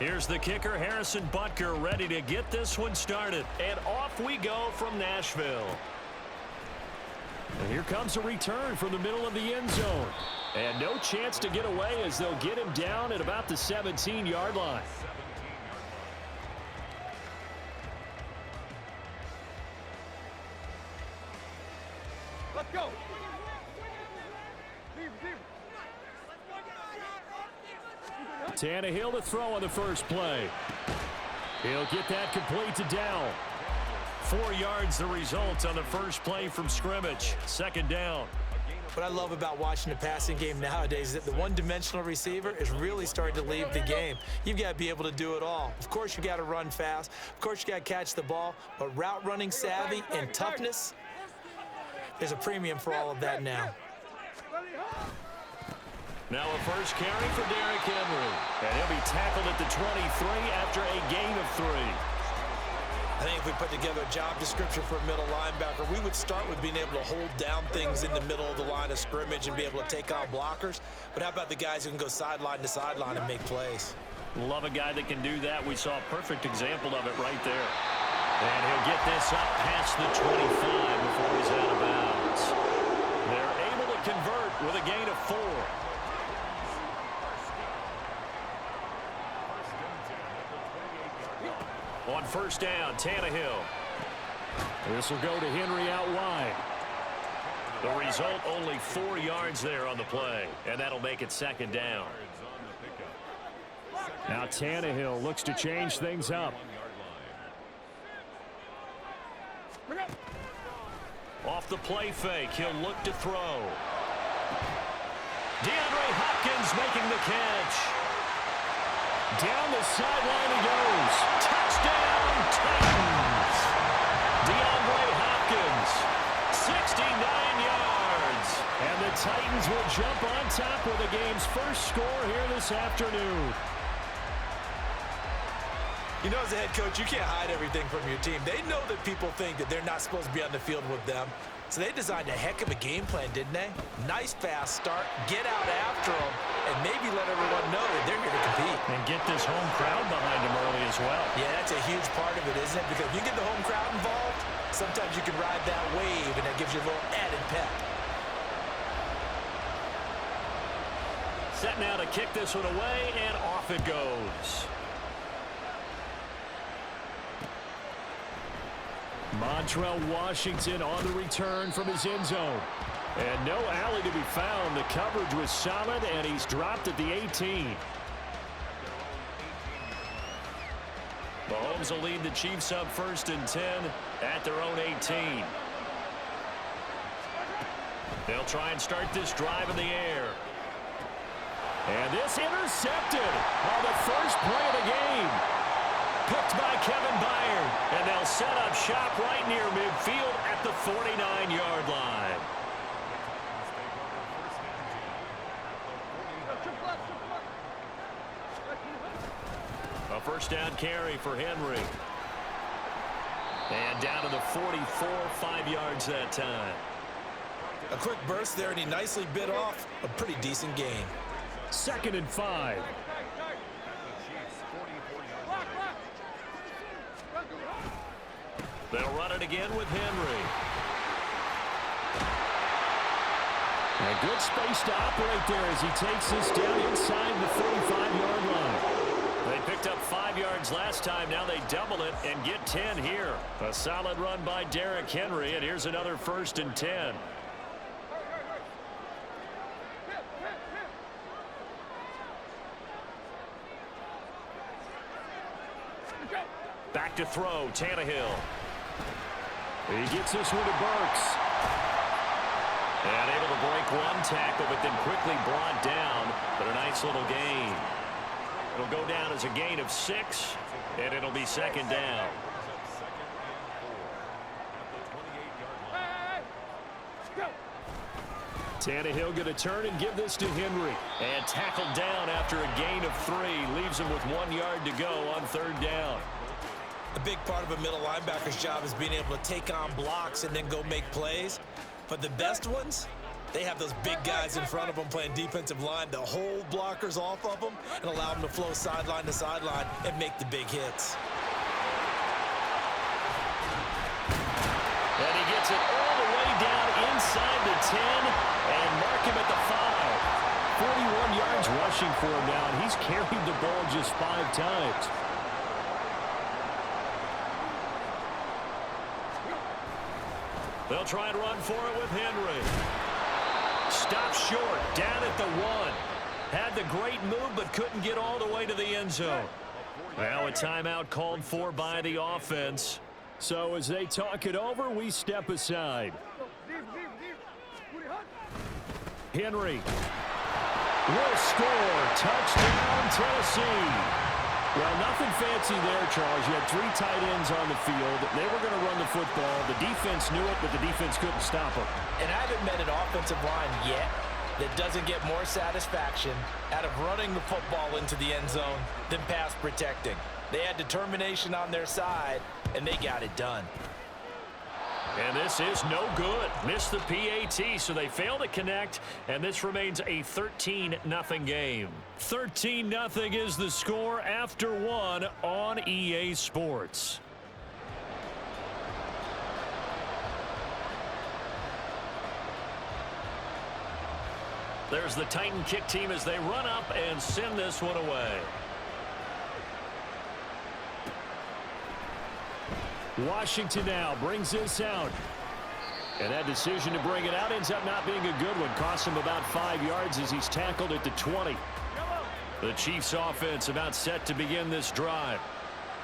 Here's the kicker, Harrison Butker, ready to get this one started. And off we go from Nashville. And here comes a return from the middle of the end zone. And no chance to get away as they'll get him down at about the 17-yard line. Let's go. Tannehill to throw on the first play. He'll get that complete to Dowell. 4 yards the result on the first play from scrimmage. Second down. What I love about watching the passing game nowadays is that the one-dimensional receiver is really starting to leave the game. You've got to be able to do it all. Of course, you got to run fast. Of course, you got to catch the ball. But route running savvy and toughness, there's a premium for all of that now. Now a first carry for Derrick Henry. And he'll be tackled at the 23 after a gain of 3. I think if we put together a job description for a middle linebacker, we would start with being able to hold down things in the middle of the line of scrimmage and be able to take on blockers. But how about the guys who can go sideline to sideline and make plays? Love a guy that can do that. We saw a perfect example of it right there. And he'll get this up past the 25 before he's out of bounds. They're able to convert with a gain of 4. On first down, Tannehill. This will go to Henry out wide. The result, only 4 yards there on the play, and that'll make it second down. Now Tannehill looks to change things up. Off the play fake, he'll look to throw. DeAndre Hopkins making the catch. Down the sideline he goes. Touchdown, Titans. DeAndre Hopkins, 69 yards. And the Titans will jump on top with the game's first score here this afternoon. You know, as a head coach, you can't hide everything from your team. They know that people think that they're not supposed to be on the field with them. So they designed a heck of a game plan, didn't they? Nice fast start, get out after them, and maybe let everyone know that they're here to compete. And get this home crowd behind them early as well. Yeah, that's a huge part of it, isn't it? Because if you get the home crowd involved, sometimes you can ride that wave, and that gives you a little added pep. Set now to kick this one away, and off it goes. Montrell Washington on the return from his end zone. And no alley to be found. The coverage was solid, and he's dropped at the 18. Mahomes will lead the Chiefs up 1st and 10 at their own 18. They'll try and start this drive in the air. And this intercepted on the first play of the game. Picked by Kevin Byard, and they'll set up shop right near midfield at the 49-yard line. A first down carry for Henry. And down to the 44, 5 yards that time. A quick burst there, and he nicely bit off a pretty decent gain. 2nd and 5. They'll run it again with Henry. A good space to operate there as he takes this down inside the 45-yard line. They picked up 5 yards last time. Now they double it and get 10 here. A solid run by Derrick Henry, and here's another 1st and 10. Back to throw, Tannehill. He gets this one to Burks. And able to break one tackle, but then quickly brought down. But a nice little gain. It'll go down as a gain of 6, and it'll be 2nd down. Tannehill going to turn and give this to Henry. And tackled down after a gain of 3. Leaves him with 1 yard to go on 3rd down. A big part of a middle linebacker's job is being able to take on blocks and then go make plays. But the best ones, They have those big guys in front of them playing defensive line to hold blockers off of them and allow them to flow sideline to sideline and make the big hits. And he gets it all the way down inside the 10 and mark him at the 5. 41 yards rushing for him now, and he's carried the ball just 5 times. They'll try and run for it with Henry. Stop short, down at the 1. Had the great move, but couldn't get all the way to the end zone. Now a timeout called for by the offense. So as they talk it over, we step aside. Henry will score. Touchdown, Tennessee. Well, nothing fancy there, Charles. You had 3 tight ends on the field. They were going to run the football. The defense knew it, but the defense couldn't stop them. And I haven't met an offensive line yet that doesn't get more satisfaction out of running the football into the end zone than pass protecting. They had determination on their side, and they got it done. And this is no good. Missed the PAT, so they fail to connect, and this remains a 13-0 game. 13-0 is the score after 1 on EA Sports. There's the Titan kick team as they run up and send this one away. Washington now brings this out. And that decision to bring it out ends up not being a good one. Costs him about 5 yards as he's tackled at the 20. The Chiefs offense about set to begin this drive.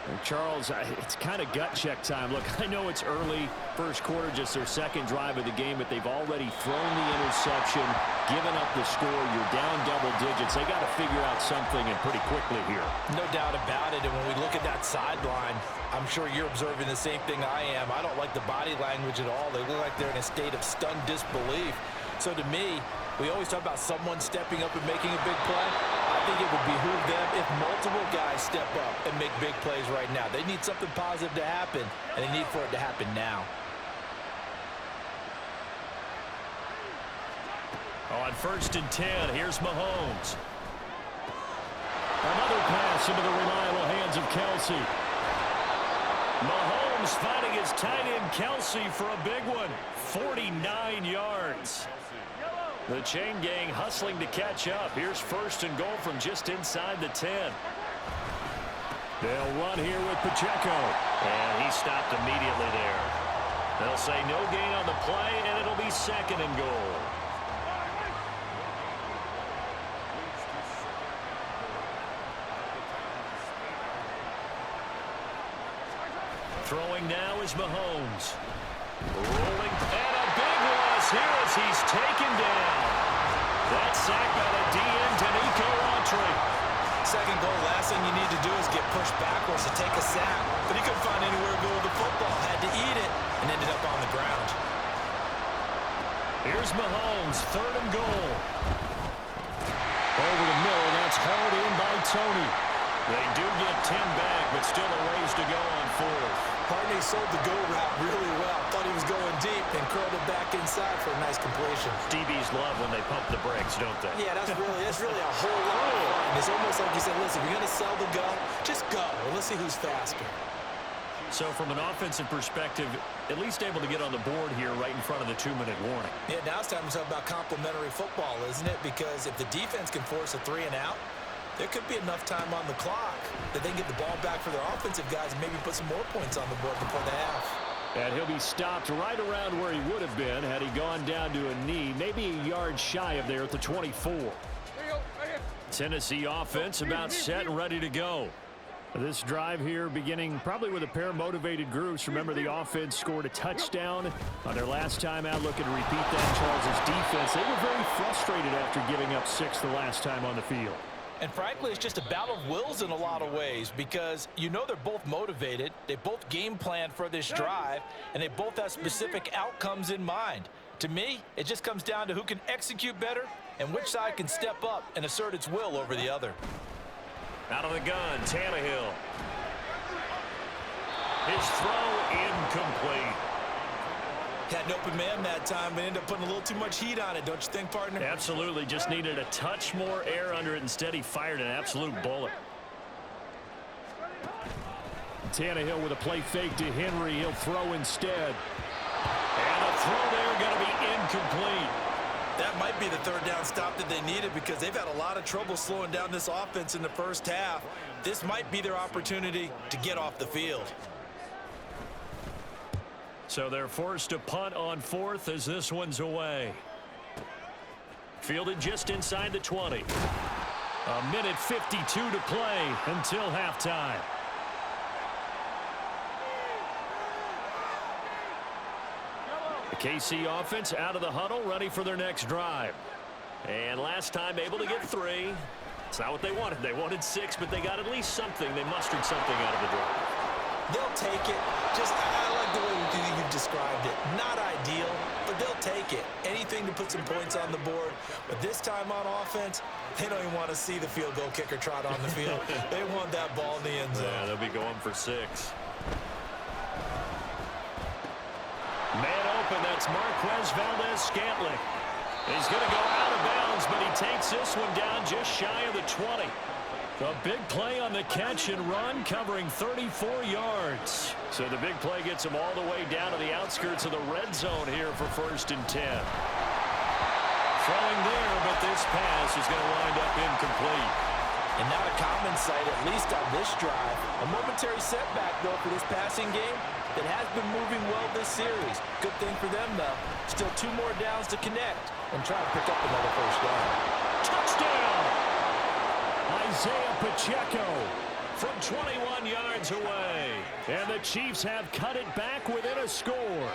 And Charles, it's kind of gut check time. Look, I know it's early, first quarter, just their second drive of the game, but they've already thrown the interception, given up the score. You're down double digits. They got to figure out something, and pretty quickly here. No doubt about it. And when we look at that sideline, I'm sure you're observing the same thing I am. I don't like the body language at all. They look like they're in a state of stunned disbelief. So to me, we always talk about someone stepping up and making a big play. I think it would behoove them if multiple guys step up and make big plays right now. They need something positive to happen, and they need for it to happen now. On 1st and 10, here's Mahomes. Another pass into the reliable hands of Kelsey. Mahomes finding his tight end Kelsey for a big one. 49 yards. The chain gang hustling to catch up. Here's 1st and goal from just inside the 10. They'll run here with Pacheco. And he stopped immediately there. They'll say no gain on the play, and it'll be 2nd and goal. Throwing now is Mahomes. Rolling, and a big loss here as he's taken down. That sack by the DN, Danico Autry. 2nd goal, last thing you need to do is get pushed backwards to take a sack. But he couldn't find anywhere to go with the football. Had to eat it and ended up on the ground. Here's Mahomes, 3rd and goal. Over the middle, that's hauled in by Tony. They do get 10 back, but still a ways to go on 4th. Partney sold the go route really well. Thought he was going deep and curled it back inside for a nice completion. DBs love when they pump the brakes, don't they? Yeah, that's really a whole lot of fun. It's almost like you said, listen, if you're going to sell the go, just go. And let's see who's faster. So from an offensive perspective, at least able to get on the board here right in front of the 2-minute warning. Yeah, now it's time to talk about complementary football, isn't it? Because if the defense can force a 3 and out, there could be enough time on the clock that they can get the ball back for their offensive guys and maybe put some more points on the board before the half. And he'll be stopped right around where he would have been had he gone down to a knee, maybe a yard shy of there at the 24. Tennessee offense about set and ready to go. This drive here beginning probably with a pair of motivated groups. Remember, the offense scored a touchdown on their last time out. Looking to repeat that. Charles' defense, they were very frustrated after giving up 6 the last time on the field. And frankly, it's just a battle of wills in a lot of ways because you know they're both motivated, they both game plan for this drive, and they both have specific outcomes in mind. To me, it just comes down to who can execute better and which side can step up and assert its will over the other. Out of the gun, Tannehill. His throw incomplete. Had an open man that time, but ended up putting a little too much heat on it, don't you think, partner? Absolutely. Just needed a touch more air under it. Instead, he fired an absolute bullet. Tannehill with a play fake to Henry. He'll throw instead. And a throw there going to be incomplete. That might be the third down stop that they needed because they've had a lot of trouble slowing down this offense in the first half. This might be their opportunity to get off the field. So they're forced to punt on fourth as this one's away. Fielded just inside the 20. A minute 52 to play until halftime. The KC offense out of the huddle, ready for their next drive. And last time able to get 3. It's not what they wanted. They wanted 6, but they got at least something. They mustered something out of the drive. They'll take it. I like the way you've described it. Not ideal, but they'll take it. Anything to put some points on the board. But this time on offense, they don't even want to see the field goal kicker trot on the field. They want that ball in the end zone. Yeah, they'll be going for 6. Man open, that's Marquez Valdez-Scantling. He's going to go out of bounds, but he takes this one down just shy of the 20. A big play on the catch and run, covering 34 yards. So the big play gets him all the way down to the outskirts of the red zone here for 1st and 10. Throwing there, but this pass is going to wind up incomplete. And not a common sight, at least on this drive. A momentary setback, though, for this passing game that has been moving well this series. Good thing for them, though. Still 2 more downs to connect and try to pick up another first down. Touchdown! Isaiah Pacheco from 21 yards away. And the Chiefs have cut it back within a score.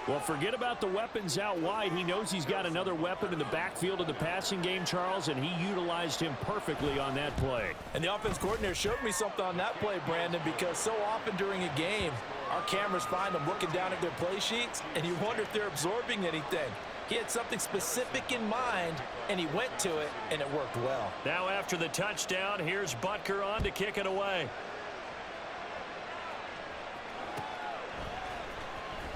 Well, forget about the weapons out wide. He knows he's got another weapon in the backfield of the passing game, Charles, and he utilized him perfectly on that play. And the offense coordinator showed me something on that play, Brandon, because so often during a game, our cameras find them looking down at their play sheets, and you wonder if they're absorbing anything. He had something specific in mind, and he went to it, and it worked well. Now after the touchdown, here's Butker on to kick it away.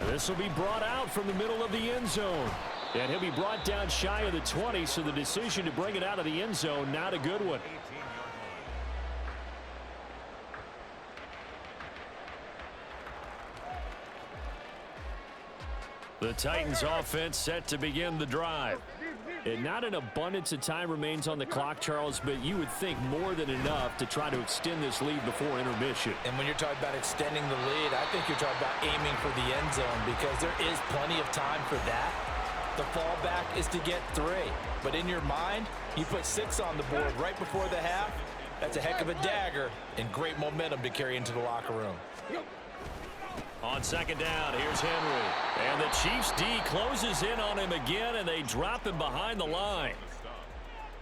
This will be brought out from the middle of the end zone. And he'll be brought down shy of the 20, so the decision to bring it out of the end zone, not a good one. The Titans offense set to begin the drive. And not an abundance of time remains on the clock, Charles, but you would think more than enough to try to extend this lead before intermission. And when you're talking about extending the lead, I think you're talking about aiming for the end zone because there is plenty of time for that. The fallback is to get 3. But in your mind, you put 6 on the board right before the half. That's a heck of a dagger and great momentum to carry into the locker room. On 2nd down, here's Henry. And the Chiefs D closes in on him again, and they drop him behind the line.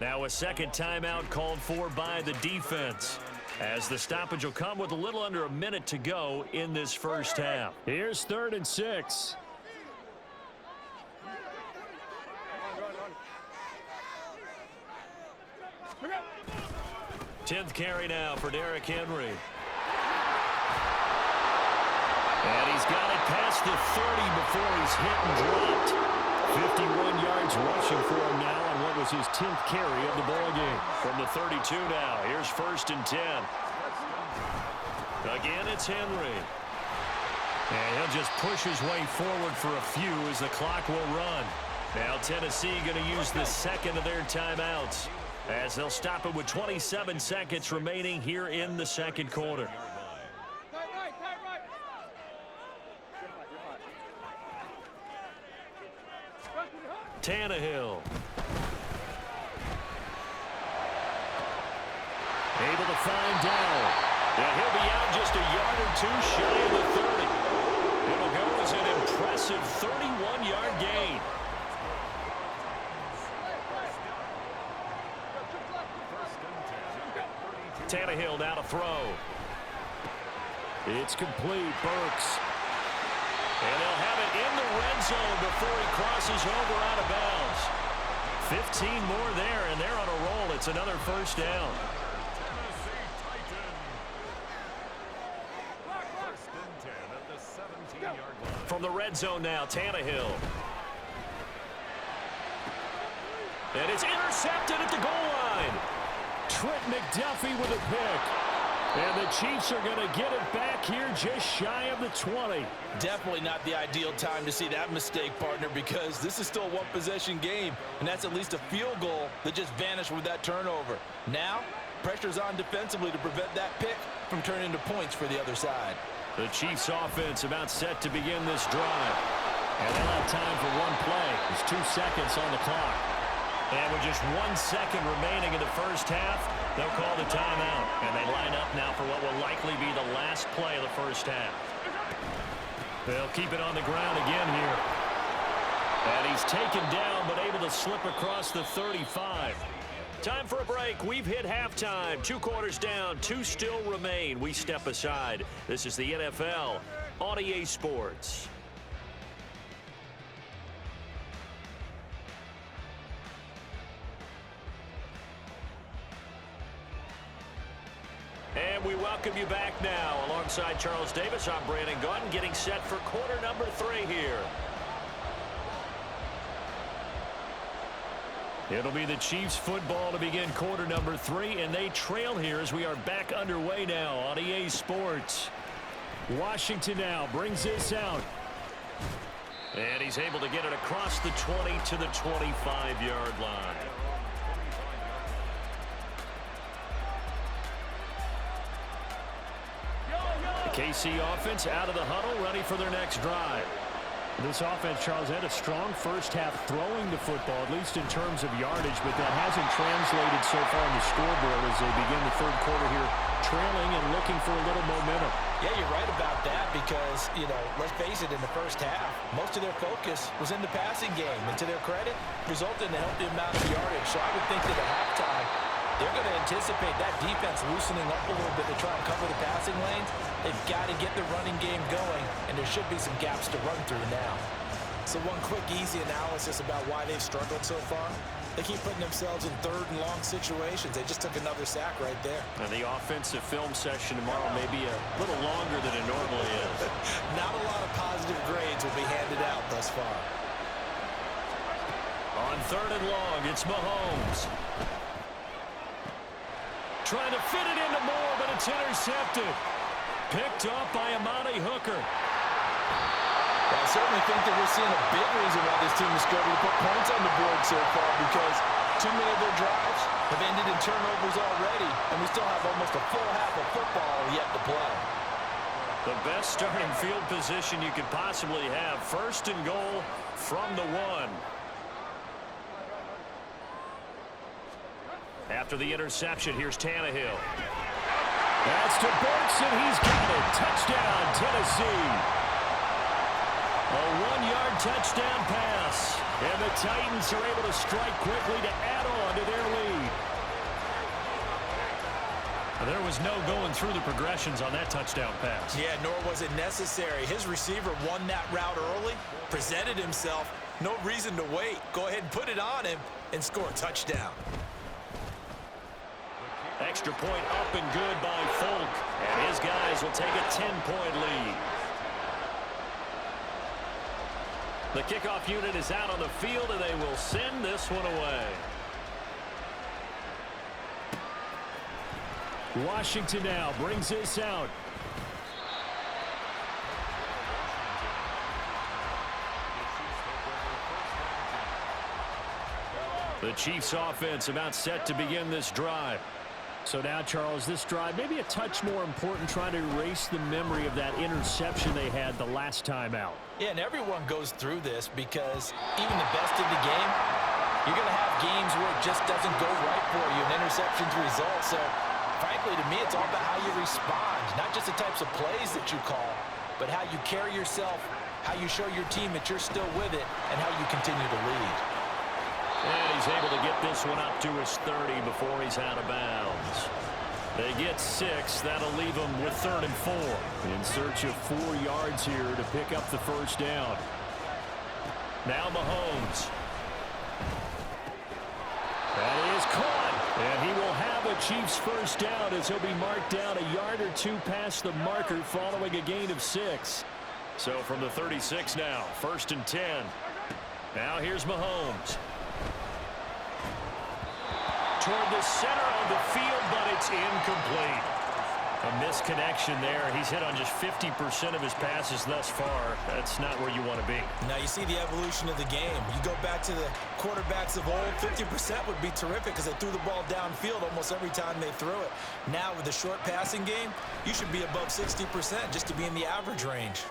Now a second timeout called for by the defense, as the stoppage will come with a little under a minute to go in this first half. Here's 3rd and 6. Tenth carry now for Derrick Henry. And he's got it past the 30 before he's hit and dropped. 51 yards rushing for him now on what was his 10th carry of the ball game. From the 32 now, here's 1st and 10. Again, it's Henry. And he'll just push his way forward for a few as the clock will run. Now Tennessee going to use the second of their timeouts, as they'll stop it with 27 seconds remaining here in the second quarter. Tannehill. Able to find Dow. And he'll be out just a yard or 2 shy of the 30. It'll go as an impressive 31-yard gain. Tannehill now to throw. It's complete. Burks. And they'll have it in the red zone before he crosses over out of bounds. 15 more there, and they're on a roll. It's another first down. from the red zone now, Tannehill. And it's intercepted at the goal line. Trent McDuffie with a pick. And the Chiefs are going to get it back here just shy of the 20. Definitely not the ideal time to see that mistake, partner, because this is still a one-possession game, and that's at least a field goal that just vanished with that turnover. Now, pressure's on defensively to prevent that pick from turning into points for the other side. The Chiefs offense about set to begin this drive. And they'll have time for one play. There's 2 seconds on the clock. And with just 1 second remaining in the first half, they'll call the timeout. And they line up now for what will likely be the last play of the first half. They'll keep it on the ground again here. And he's taken down, but able to slip across the 35. Time for a break. We've hit halftime. 2 quarters down, 2 still remain. We step aside. This is the NFL on EA Sports. And we welcome you back now. Alongside Charles Davis, I'm Brandon Gautin, getting set for quarter number 3 here. It'll be the Chiefs football to begin quarter number 3, and they trail here as we are back underway now on EA Sports. Washington now brings this out. And he's able to get it across the 20 to the 25-yard line. KC offense out of the huddle, ready for their next drive. This offense, Charles, had a strong first half throwing the football, at least in terms of yardage, but that hasn't translated so far in the scoreboard as they begin the third quarter here, trailing and looking for a little momentum. Yeah, you're right about that because, let's face it, in the first half, most of their focus was in the passing game. And to their credit, resulted in a healthy amount of yardage. So I would think that at halftime, they're going to anticipate that defense loosening up a little bit to try and cover the passing lanes. They've got to get the running game going, and there should be some gaps to run through now. So one quick, easy analysis about why they've struggled so far. They keep putting themselves in third and long situations. They just took another sack right there. And the offensive film session tomorrow may be a little longer than it normally is. Not a lot of positive grades will be handed out thus far. On third and long, it's Mahomes. Trying to fit it into Moore, but it's intercepted. Picked up by Amani Hooker. Well, I certainly think that we're seeing a big reason why this team is struggling to put points on the board so far, because too many of their drives have ended in turnovers already, and we still have almost a full half of football yet to play. The best starting field position you could possibly have. First and goal from the 1. After the interception, here's Tannehill. That's to Burks, and he's got it. Touchdown, Tennessee. A 1-yard touchdown pass. And the Titans are able to strike quickly to add on to their lead. There was no going through the progressions on that touchdown pass. Yeah, nor was it necessary. His receiver won that route early, presented himself. No reason to wait. Go ahead and put it on him and score a touchdown. Extra point up and good by Folk. And his guys will take a 10-point lead. The kickoff unit is out on the field, and they will send this one away. Washington now brings this out. The Chiefs offense about set to begin this drive. So now, Charles, this drive maybe a touch more important, trying to erase the memory of that interception they had the last time out. Yeah, and everyone goes through this because even the best in the game, you're going to have games where it just doesn't go right for you, and interceptions result. So, frankly, to me, it's all about how you respond, not just the types of plays that you call, but how you carry yourself, how you show your team that you're still with it, and how you continue to lead. And he's able to get this one up to his 30 before he's out of bounds. They get 6. That'll leave them with 3rd and 4. In search of 4 yards here to pick up the first down. Now Mahomes. That is caught. And he will have a Chiefs first down as he'll be marked down a yard or 2 past the marker following a gain of 6. So from the 36 now, 1st and 10. Now here's Mahomes. Toward the center of the field, but it's incomplete. A misconnection there. He's hit on just 50% of his passes thus far. That's not where you want to be. Now you see the evolution of the game. You go back to the quarterbacks of old, 50% would be terrific because they threw the ball downfield almost every time they threw it. Now with the short passing game, you should be above 60% just to be in the average range.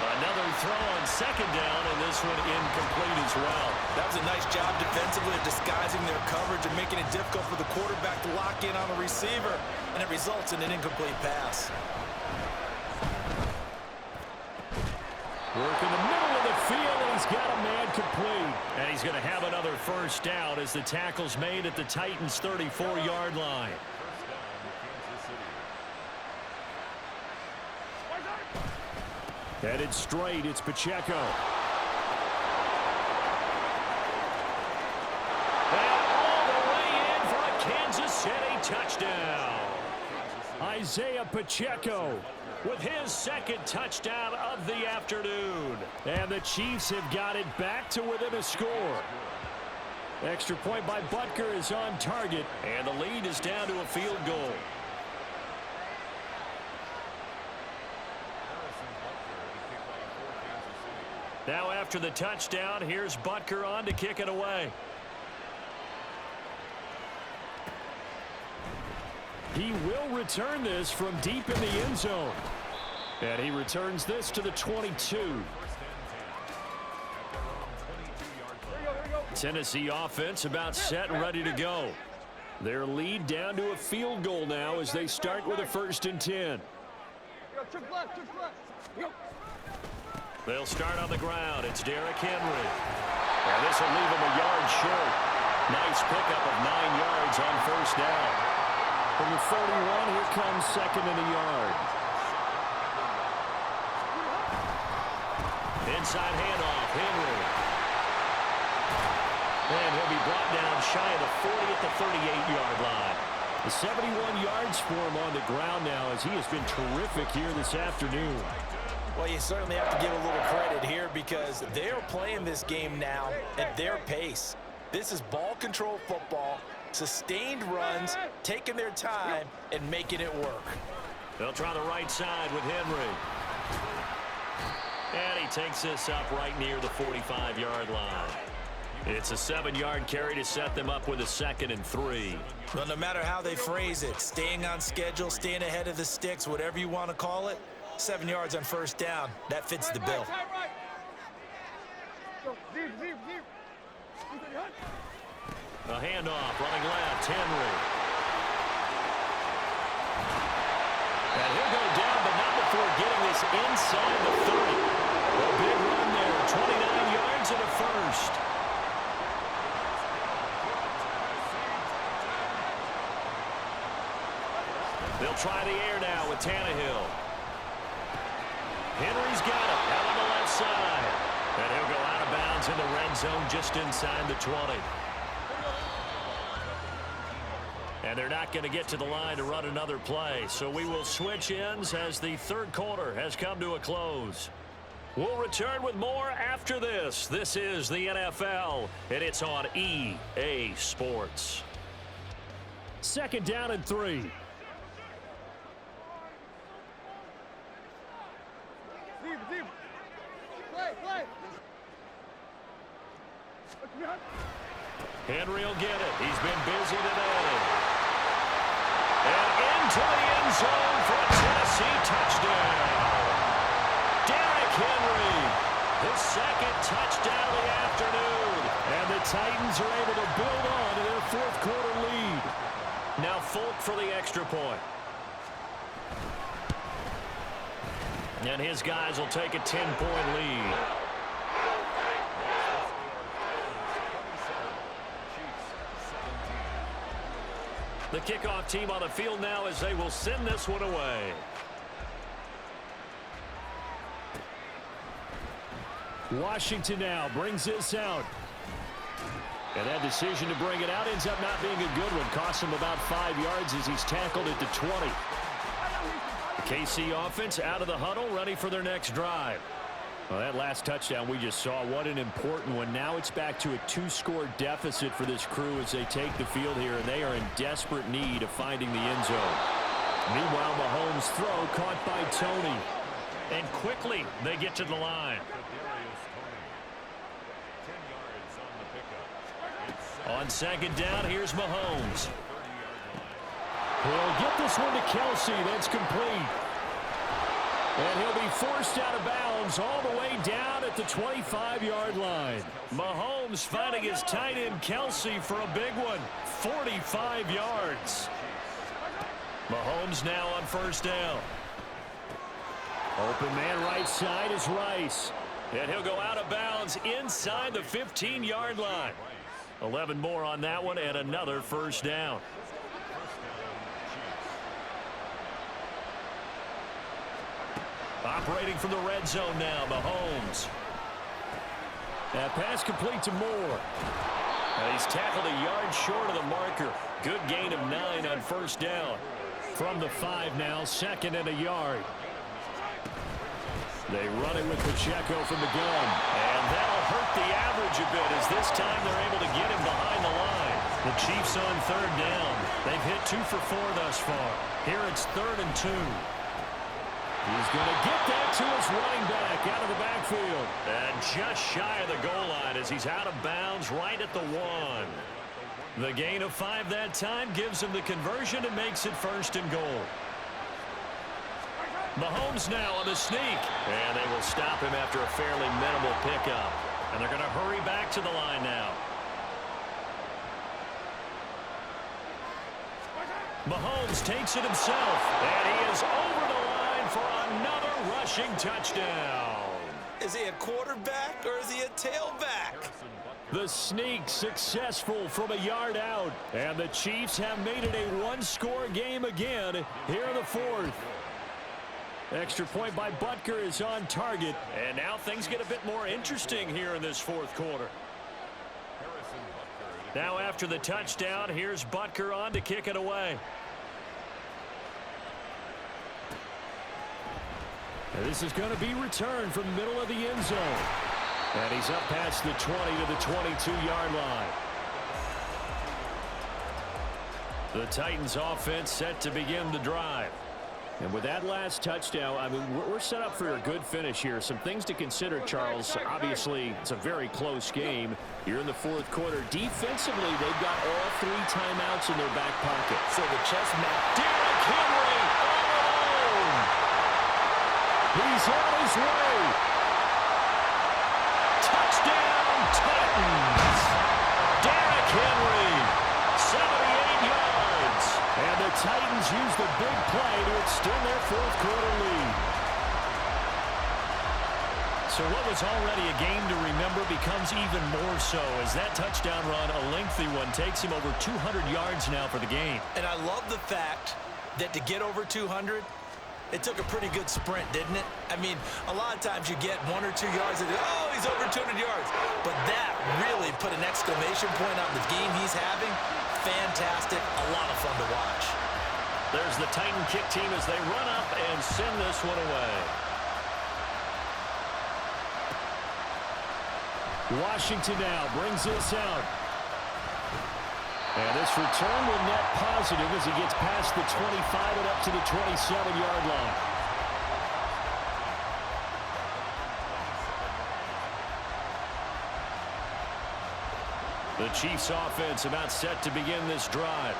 Another throw on 2nd down, and this one incomplete as well. That was a nice job defensively of disguising their coverage and making it difficult for the quarterback to lock in on the receiver, and it results in an incomplete pass. Work in the middle of the field, and he's got a man complete. And he's going to have another 1st down as the tackle's made at the Titans' 34-yard line. Headed straight, it's Pacheco. And all the way in for a Kansas City touchdown. Isaiah Pacheco with his 2nd touchdown of the afternoon. And the Chiefs have got it back to within a score. Extra point by Butker is on target, and the lead is down to a field goal. Now after the touchdown, here's Butker on to kick it away. He will return this from deep in the end zone. And he returns this to the 22. Tennessee offense about set and ready to go. Their lead down to a field goal now as they start with a 1st and 10. They'll start on the ground. It's Derrick Henry. And this will leave him a yard short. Nice pickup of 9 yards on 1st down. From the 31, here comes 2nd and a yard. Inside handoff, Henry. And he'll be brought down shy of the 40 at the 38-yard line. The 71 yards for him on the ground now as he has been terrific here this afternoon. Well, you certainly have to give a little credit here because they're playing this game now at their pace. This is ball control football, sustained runs, taking their time, and making it work. They'll try the right side with Henry. And he takes this up right near the 45-yard line. It's a 7-yard carry to set them up with a 2nd and 3. Well, no matter how they phrase it, staying on schedule, staying ahead of the sticks, whatever you want to call it, 7 yards on 1st down. That fits the bill. A handoff, running left, Henry. And he'll go down, but not before getting this inside the 30. A big run there, 29 yards and a 1st. They'll try the air now with Tannehill. Henry's got it out on the left side. And he'll go out of bounds in the red zone just inside the 20. And they're not going to get to the line to run another play. So we will switch ends as the 3rd quarter has come to a close. We'll return with more after this. This is the NFL, and it's on EA Sports. 2nd down and 3. Henry will get it. He's been busy today. And into the end zone for a Tennessee touchdown. Derrick Henry, his 2nd touchdown of the afternoon. And the Titans are able to build on to their 4th quarter lead. Now Folk for the extra point. And his guys will take a 10-point lead. The kickoff team on the field now as they will send this one away. Washington now brings this out. And that decision to bring it out ends up not being a good one. Costs him about 5 yards as he's tackled at the 20. KC offense out of the huddle, ready for their next drive. Well, that last touchdown we just saw, what an important one. Now it's back to a 2-score deficit for this crew as they take the field here, and they are in desperate need of finding the end zone. Meanwhile, Mahomes' throw caught by Tony. And quickly, they get to the line. On second down, here's Mahomes. He'll get this one to Kelsey. That's complete. And he'll be forced out of bounds all the way down at the 25-yard line. Mahomes finding his tight end Kelsey for a big one. 45 yards. Mahomes now on first down. Open man right side is Rice. And he'll go out of bounds inside the 15-yard line. 11 more on that one and another first down. Operating from the red zone now, Mahomes. That pass complete to Moore. He's tackled a yard short of the marker. Good gain of 9 on first down. From the 5 now, second and a yard. They run it with Pacheco from the gun. And that'll hurt the average a bit as this time they're able to get him behind the line. The Chiefs on third down. They've hit 2 for 4 thus far. Here it's 3rd and 2. He's going to get that to his running back out of the backfield. And just shy of the goal line as he's out of bounds right at the 1. The gain of 5 that time gives him the conversion and makes it 1st and goal. Mahomes now on the sneak. And they will stop him after a fairly minimal pickup. And they're going to hurry back to the line now. Mahomes takes it himself. And he is over the line for another rushing touchdown. Is he a quarterback or is he a tailback? The sneak successful from a yard out. And the Chiefs have made it a 1-score game again here in the 4th. Extra point by Butker is on target. And now things get a bit more interesting here in this 4th quarter. Now after the touchdown, here's Butker on to kick it away. And this is going to be returned from the middle of the end zone. And he's up past the 20 to the 22-yard line. The Titans offense set to begin the drive. And with that last touchdown, I mean, we're set up for a good finish here. Some things to consider, Charles. Obviously, it's a very close game. You're in the 4th quarter. Defensively, they've got all 3 timeouts in their back pocket. So the chess map. Derrick Henry all alone. He's on his way. Touchdown, Titans. Derrick Henry, 78 yards. And the Titans use the big play to extend their 4th quarter lead. So what was already a game to remember becomes even more so as that touchdown run, a lengthy one, takes him over 200 yards now for the game. And I love the fact that to get over 200, it took a pretty good sprint, didn't it? I mean, a lot of times you get 1 or 2 yards and, oh, he's over 200 yards. But that really put an exclamation point on the game he's having. Fantastic. A lot of fun to watch. There's the Titan kick team as they run up and send this one away. Washington now brings this out. And this return will net positive as he gets past the 25 and up to the 27-yard line. The Chiefs offense about set to begin this drive.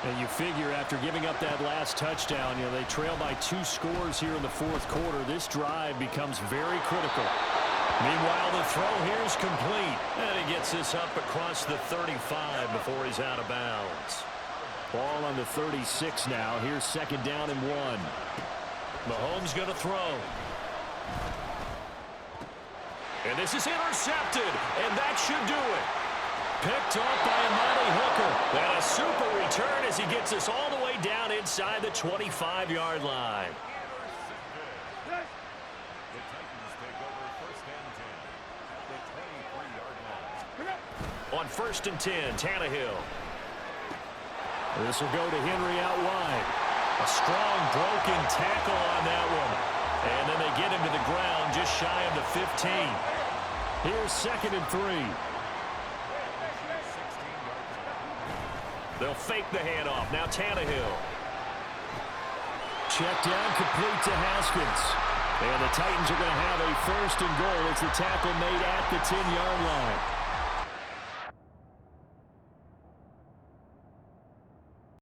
And you figure after giving up that last touchdown, you know, they trail by 2 scores here in the 4th quarter. This drive becomes very critical. Meanwhile, the throw here is complete. And he gets this up across the 35 before he's out of bounds. Ball on the 36 now. Here's 2nd down and 1. Mahomes going to throw. And this is intercepted. And that should do it. Picked off by Amani Hooker. And a super return as he gets us all the way down inside the 25-yard line. On 1st and 10, Tannehill. This will go to Henry out wide. A strong broken tackle on that one. And then they get him to the ground just shy of the 15. Here's 2nd and 3. They'll fake the handoff. Now Tannehill. Check down complete to Haskins. And the Titans are going to have a 1st and goal. It's the tackle made at the 10-yard line.